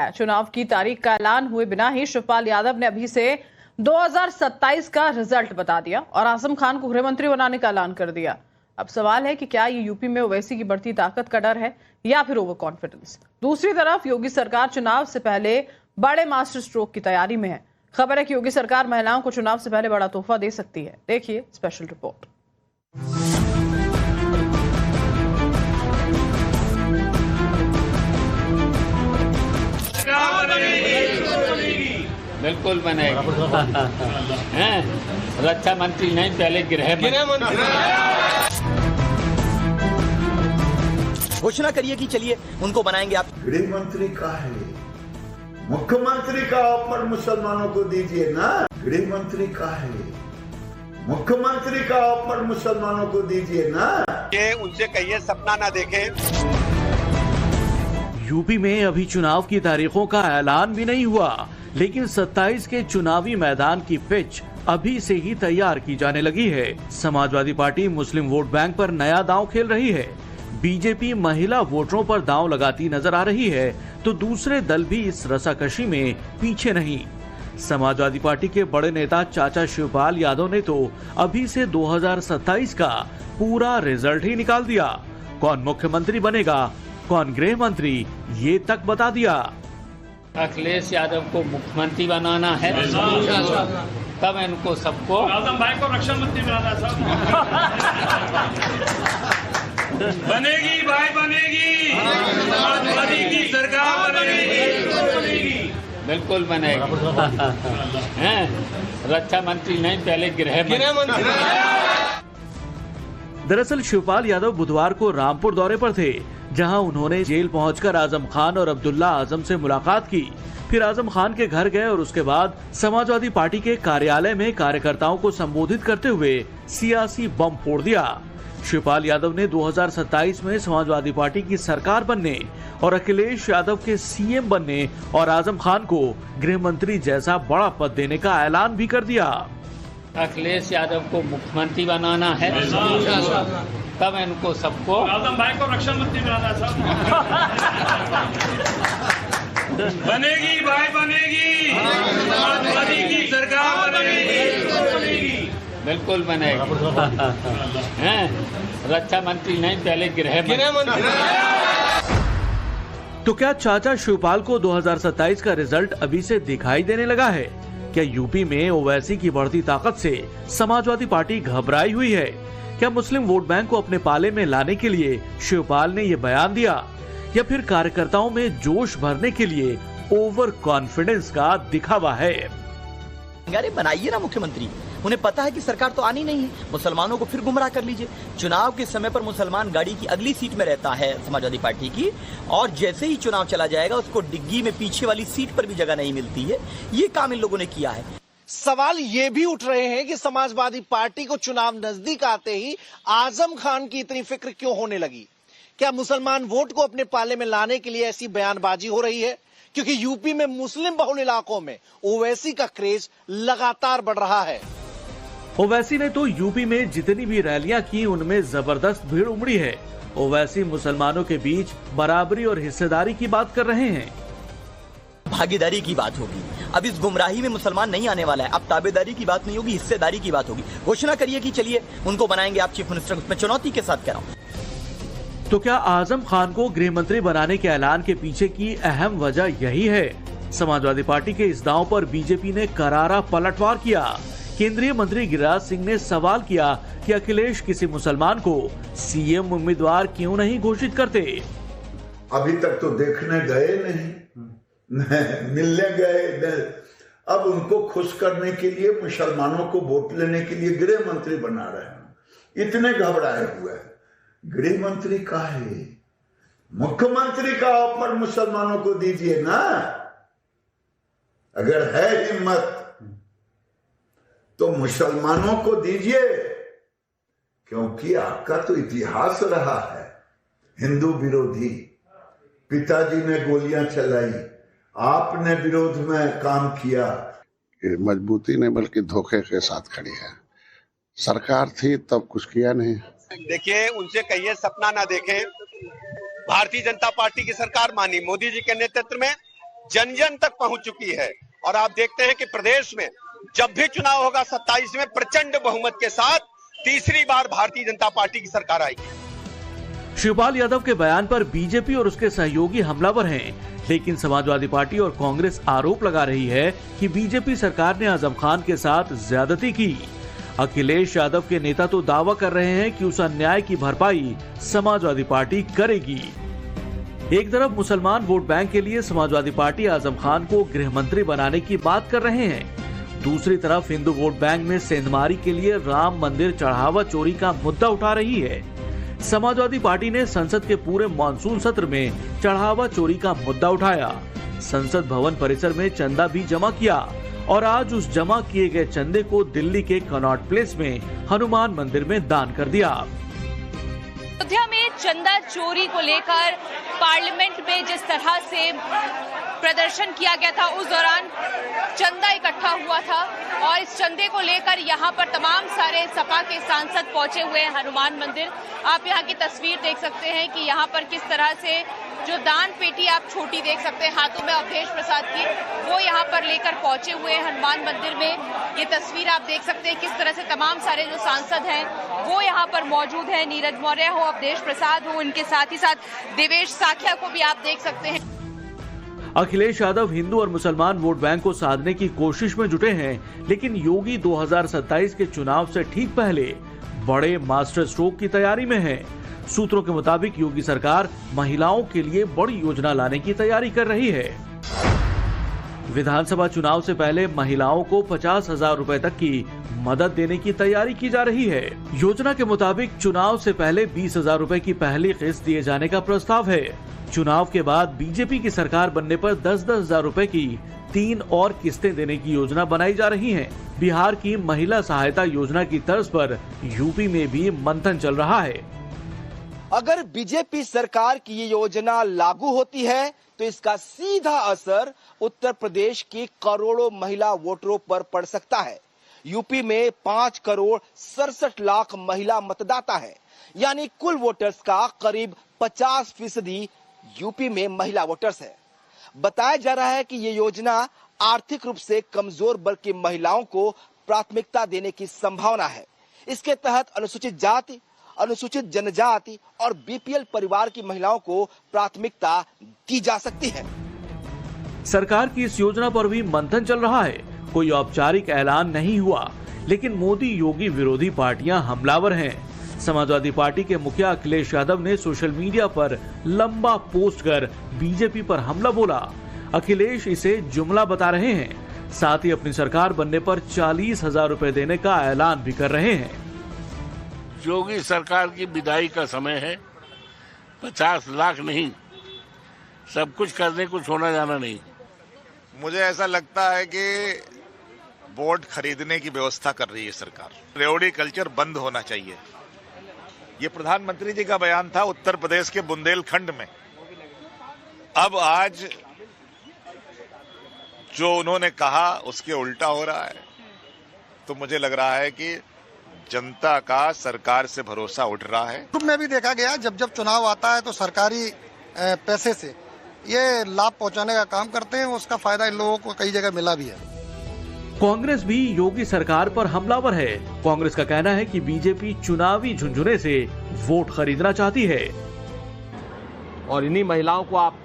है। चुनाव की तारीख का ऐलान हुए बिना ही शिवपाल यादव ने अभी से 2027 का रिजल्ट बता दिया और आजम खान को गृह मंत्री बनाने का ऐलान कर दिया। अब सवाल है कि क्या ये यूपी में ओवैसी की बढ़ती ताकत का डर है या फिर ओवर कॉन्फिडेंस। दूसरी तरफ योगी सरकार चुनाव से पहले बड़े मास्टर स्ट्रोक की तैयारी में है। खबर है कि योगी सरकार महिलाओं को चुनाव से पहले बड़ा तोहफा दे सकती है। देखिए स्पेशल रिपोर्ट। बिल्कुल बनेगी। रक्षा मंत्री नहीं, पहले गृह मंत्री। घोषणा करिए कि चलिए उनको बनाएंगे आप। गृह मंत्री का है, मुख्यमंत्री का ऑफर मुसलमानों को दीजिए ना। गृह मंत्री का है, मुख्यमंत्री का ऑफर मुसलमानों को दीजिए ना। ये उनसे कहिए सपना ना देखें। यूपी में अभी चुनाव की तारीखों का ऐलान भी नहीं हुआ, लेकिन 27 के चुनावी मैदान की पिच अभी से ही तैयार की जाने लगी है। समाजवादी पार्टी मुस्लिम वोट बैंक पर नया दांव खेल रही है। बीजेपी महिला वोटरों पर दांव लगाती नजर आ रही है, तो दूसरे दल भी इस रसाकशी में पीछे नहीं। समाजवादी पार्टी के बड़े नेता चाचा शिवपाल यादव ने तो अभी से 2027 का पूरा रिजल्ट ही निकाल दिया। कौन मुख्यमंत्री बनेगा, कौन गृह मंत्री, ये तक बता दिया। अखिलेश यादव को मुख्यमंत्री बनाना है, तब इनको सबको आजम भाई को रक्षा मंत्री बनाना है। बनेगी भाई, बनेगी, बनेगी सरकार, बनेगी। बिल्कुल बनेगी। रक्षा मंत्री नहीं, पहले गृह मंत्री। दरअसल शिवपाल यादव बुधवार को रामपुर दौरे पर थे, जहां उन्होंने जेल पहुंचकर आजम खान और अब्दुल्ला आजम से मुलाकात की। फिर आजम खान के घर गए और उसके बाद समाजवादी पार्टी के कार्यालय में कार्यकर्ताओं को संबोधित करते हुए सियासी बम फोड़ दिया। शिवपाल यादव ने 2027 में समाजवादी पार्टी की सरकार बनने और अखिलेश यादव के सीएम बनने और आजम खान को गृह मंत्री जैसा बड़ा पद देने का ऐलान भी कर दिया। अखिलेश यादव को मुख्यमंत्री बनाना है, तब इनको सबको आजम भाई को रक्षा मंत्री बनाना है। बनेगी भाई, बनेगी, बनेगी सरकार, बनेगी। बिल्कुल बनेगी। रक्षा मंत्री नहीं, पहले गृह मंत्री। तो क्या चाचा शिवपाल को 2027 का रिजल्ट अभी से दिखाई देने लगा है? क्या यूपी में ओवैसी की बढ़ती ताकत से समाजवादी पार्टी घबराई हुई है? क्या मुस्लिम वोट बैंक को अपने पाले में लाने के लिए शिवपाल ने ये बयान दिया, या फिर कार्यकर्ताओं में जोश भरने के लिए ओवर कॉन्फिडेंस का दिखावा है? अरे बनाइए ना मुख्यमंत्री, उन्हें पता है कि सरकार तो आनी नहीं है, मुसलमानों को फिर गुमराह कर लीजिए। चुनाव के समय पर मुसलमान गाड़ी की अगली सीट में रहता है समाजवादी पार्टी की, और जैसे ही चुनाव चला जाएगा उसको डिग्गी में पीछे वाली सीट पर भी जगह नहीं मिलती है। ये काम इन लोगों ने किया है। सवाल ये भी उठ रहे हैं कि समाजवादी पार्टी को चुनाव नजदीक आते ही आजम खान की इतनी फिक्र क्यों होने लगी? क्या मुसलमान वोट को अपने पाले में लाने के लिए ऐसी बयानबाजी हो रही है? क्योंकि यूपी में मुस्लिम बहुल इलाकों में ओवैसी का क्रेज लगातार बढ़ रहा है। ओवैसी ने तो यूपी में जितनी भी रैलियां की उनमें जबरदस्त भीड़ उमड़ी है। ओवैसी मुसलमानों के बीच बराबरी और हिस्सेदारी की बात कर रहे हैं। भागीदारी की बात होगी। अब इस गुमराही में मुसलमान नहीं आने वाला है। अब ताबेदारी की बात नहीं होगी, हिस्सेदारी की बात होगी। घोषणा करिए कि चलिए उनको बनाएंगे आप चीफ मिनिस्टर। मैं चुनौती के साथ कह रहा हूँ। तो क्या आजम खान को गृह मंत्री बनाने के ऐलान के पीछे की अहम वजह यही है? समाजवादी पार्टी के इस दांव पर बीजेपी ने करारा पलटवार किया। केंद्रीय मंत्री गिरिराज सिंह ने सवाल किया कि अखिलेश किसी मुसलमान को सीएम उम्मीदवार क्यों नहीं घोषित करते। अभी तक तो देखने गए नहीं, मिलने गए। अब उनको खुश करने के लिए, मुसलमानों को वोट लेने के लिए गृह मंत्री बना रहे हैं। इतने घबराए हुए हैं। गृह मंत्री का है, मुख्यमंत्री का ऑफर मुसलमानों को दीजिए ना। अगर है हिम्मत तो मुसलमानों को दीजिए, क्योंकि आपका तो इतिहास रहा है हिंदू विरोधी। पिताजी ने गोलियां चलाई, आपने विरोध में काम किया। मजबूती नहीं बल्कि धोखे के साथ खड़ी है। सरकार थी तब कुछ किया नहीं। देखिए, उनसे कहिए सपना ना देखें। भारतीय जनता पार्टी की सरकार मानी मोदी जी के नेतृत्व में जन जन तक पहुंच चुकी है। और आप देखते हैं कि प्रदेश में जब भी चुनाव होगा 27 में प्रचंड बहुमत के साथ तीसरी बार भारतीय जनता पार्टी की सरकार आएगी। शिवपाल यादव के बयान पर बीजेपी और उसके सहयोगी हमलावर हैं, लेकिन समाजवादी पार्टी और कांग्रेस आरोप लगा रही है कि बीजेपी सरकार ने आजम खान के साथ ज्यादती की। अखिलेश यादव के नेता तो दावा कर रहे हैं कि उस अन्याय की भरपाई समाजवादी पार्टी करेगी। एक तरफ मुसलमान वोट बैंक के लिए समाजवादी पार्टी आजम खान को गृह मंत्री बनाने की बात कर रहे हैं, दूसरी तरफ हिंदू वोट बैंक में सेंधमारी के लिए राम मंदिर चढ़ावा चोरी का मुद्दा उठा रही है। समाजवादी पार्टी ने संसद के पूरे मानसून सत्र में चढ़ावा चोरी का मुद्दा उठाया, संसद भवन परिसर में चंदा भी जमा किया और आज उस जमा किए गए चंदे को दिल्ली के कनॉट प्लेस में हनुमान मंदिर में दान कर दिया। अयोध्या में चंदा चोरी को लेकर पार्लियामेंट में जिस तरह से प्रदर्शन किया गया था, उस दौरान चंदा इकट्ठा हुआ था और इस चंदे को लेकर यहाँ पर तमाम सारे सपा के सांसद पहुंचे हुए हैं हनुमान मंदिर। आप यहाँ की तस्वीर देख सकते हैं कि यहाँ पर किस तरह से जो दान पेटी आप छोटी देख सकते हैं हाथों में अवधेश प्रसाद की, वो यहाँ पर लेकर पहुंचे हुए हैं हनुमान मंदिर में। ये तस्वीर आप देख सकते हैं किस तरह से तमाम सारे जो सांसद हैं वो यहाँ पर मौजूद हैं। नीरज मौर्य हो, अवधेश प्रसाद हो, इनके साथ ही साथ देवेश साखिया को भी आप देख सकते हैं। अखिलेश यादव हिंदू और मुसलमान वोट बैंक को साधने की कोशिश में जुटे हैं, लेकिन योगी 2027 के चुनाव से ठीक पहले बड़े मास्टर स्ट्रोक की तैयारी में है। सूत्रों के मुताबिक योगी सरकार महिलाओं के लिए बड़ी योजना लाने की तैयारी कर रही है। विधानसभा चुनाव से पहले महिलाओं को 50,000 रुपए तक की मदद देने की तैयारी की जा रही है। योजना के मुताबिक चुनाव से पहले 20,000 रुपए की पहली किस्त दिए जाने का प्रस्ताव है। चुनाव के बाद बीजेपी की सरकार बनने पर 10-10 हजार रुपए की 3 और किस्तें देने की योजना बनाई जा रही है। बिहार की महिला सहायता योजना की तर्ज पर यूपी में भी मंथन चल रहा है। अगर बीजेपी सरकार की ये योजना लागू होती है तो इसका सीधा असर उत्तर प्रदेश की करोड़ों महिला वोटरों पर पड़ सकता है। यूपी में 5 करोड़ 67 लाख महिला मतदाता है, यानी कुल वोटर्स का करीब 50% यूपी में महिला वोटर्स है। बताया जा रहा है कि ये योजना आर्थिक रूप से कमजोर वर्ग की महिलाओं को प्राथमिकता देने की संभावना है। इसके तहत अनुसूचित जाति, अनुसूचित जनजाति और बीपीएल परिवार की महिलाओं को प्राथमिकता दी जा सकती है। सरकार की इस योजना पर भी मंथन चल रहा है। कोई औपचारिक ऐलान नहीं हुआ, लेकिन मोदी योगी विरोधी पार्टियां हमलावर हैं। समाजवादी पार्टी के मुखिया अखिलेश यादव ने सोशल मीडिया पर लंबा पोस्ट कर बीजेपी पर हमला बोला। अखिलेश इसे जुमला बता रहे हैं, साथ ही अपनी सरकार बनने पर 40,000 रुपए देने का ऐलान भी कर रहे हैं। योगी सरकार की विदाई का समय है। 50 लाख नहीं, सब कुछ करने को छोड़ना जाना नहीं। मुझे ऐसा लगता है कि वोट खरीदने की व्यवस्था कर रही है सरकार। रेवड़ी कल्चर बंद होना चाहिए। ये प्रधानमंत्री जी का बयान था उत्तर प्रदेश के बुंदेलखंड में। अब आज जो उन्होंने कहा उसके उल्टा हो रहा है, तो मुझे लग रहा है कि जनता का सरकार से भरोसा उठ रहा है। में भी देखा गया जब जब चुनाव आता है तो सरकारी पैसे से ये लाभ पहुंचाने का काम करते हैं। उसका फायदा इन लोगों को कई जगह मिला भी है। कांग्रेस भी योगी सरकार पर हमलावर है। कांग्रेस का कहना है कि बीजेपी चुनावी झुंझुने से वोट खरीदना चाहती है और इन्हीं महिलाओं को आप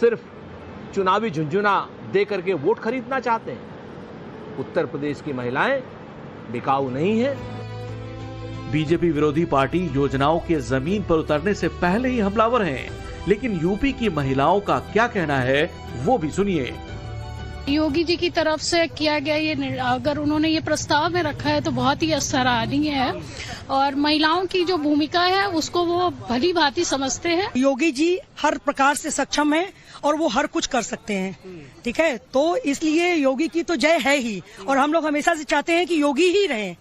सिर्फ चुनावी झुंझुना दे करके वोट खरीदना चाहते हैं। उत्तर प्रदेश की महिलाएं बिकाऊ नहीं है। बीजेपी विरोधी पार्टी योजनाओं के जमीन पर उतरने से पहले ही हमलावर हैं, लेकिन यूपी की महिलाओं का क्या कहना है वो भी सुनिए। योगी जी की तरफ से किया गया ये, अगर उन्होंने ये प्रस्ताव में रखा है तो बहुत ही सराहनीय है और महिलाओं की जो भूमिका है उसको वो भली भांति समझते हैं। योगी जी हर प्रकार से सक्षम है और वो हर कुछ कर सकते हैं, ठीक है। तो इसलिए योगी की तो जय है ही और हम लोग हमेशा से चाहते हैं कि योगी ही रहें,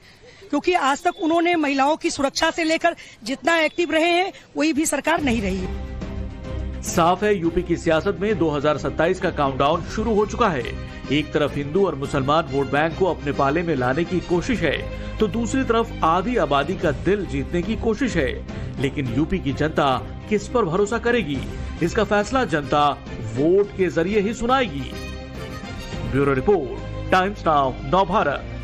क्योंकि आज तक उन्होंने महिलाओं की सुरक्षा से लेकर जितना एक्टिव रहे हैं वही भी सरकार नहीं रही। साफ है यूपी की सियासत में 2027 का काउंटडाउन शुरू हो चुका है। एक तरफ हिंदू और मुसलमान वोट बैंक को अपने पाले में लाने की कोशिश है, तो दूसरी तरफ आधी आबादी का दिल जीतने की कोशिश है। लेकिन यूपी की जनता किस पर भरोसा करेगी, इसका फैसला जनता वोट के जरिए ही सुनाएगी। Bureau report, Times Now, Navbharat.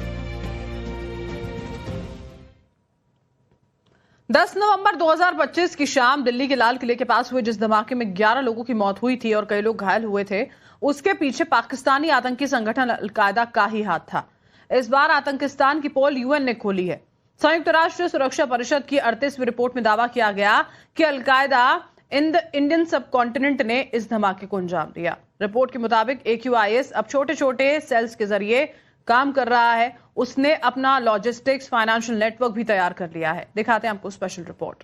10 नवंबर 2025 की शाम दिल्ली के लाल किले के पास हुए जिस धमाके में 11 लोगों की मौत हुई थी और कई लोग घायल हुए थे, उसके पीछे पाकिस्तानी आतंकी संगठन अलकायदा का ही हाथ था। इस बार आतंकिस्तान की पोल यूएन ने खोली है। संयुक्त राष्ट्र सुरक्षा परिषद की 38वीं रिपोर्ट में दावा किया गया कि अलकायदा इंडियन सब कॉन्टिनेंट ने इस धमाके को अंजाम दिया। रिपोर्ट के मुताबिक AQIS अब छोटे छोटे सेल्स के जरिए काम कर रहा है। उसने अपना लॉजिस्टिक्स फाइनेंशियल नेटवर्क भी तैयार कर लिया है। दिखाते हैं आपको स्पेशल रिपोर्ट।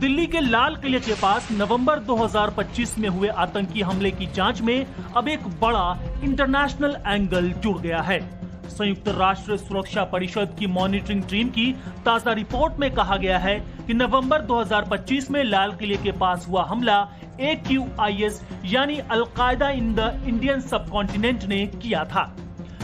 दिल्ली के लाल किले के पास नवंबर 2025 में हुए आतंकी हमले की जांच में अब एक बड़ा इंटरनेशनल एंगल जुड़ गया है। संयुक्त राष्ट्र सुरक्षा परिषद की मॉनिटरिंग टीम की ताजा रिपोर्ट में कहा गया है कि नवंबर 2025 में लाल किले के पास हुआ हमला AQIS यानी al Qaeda in the Indian subcontinent ने किया था।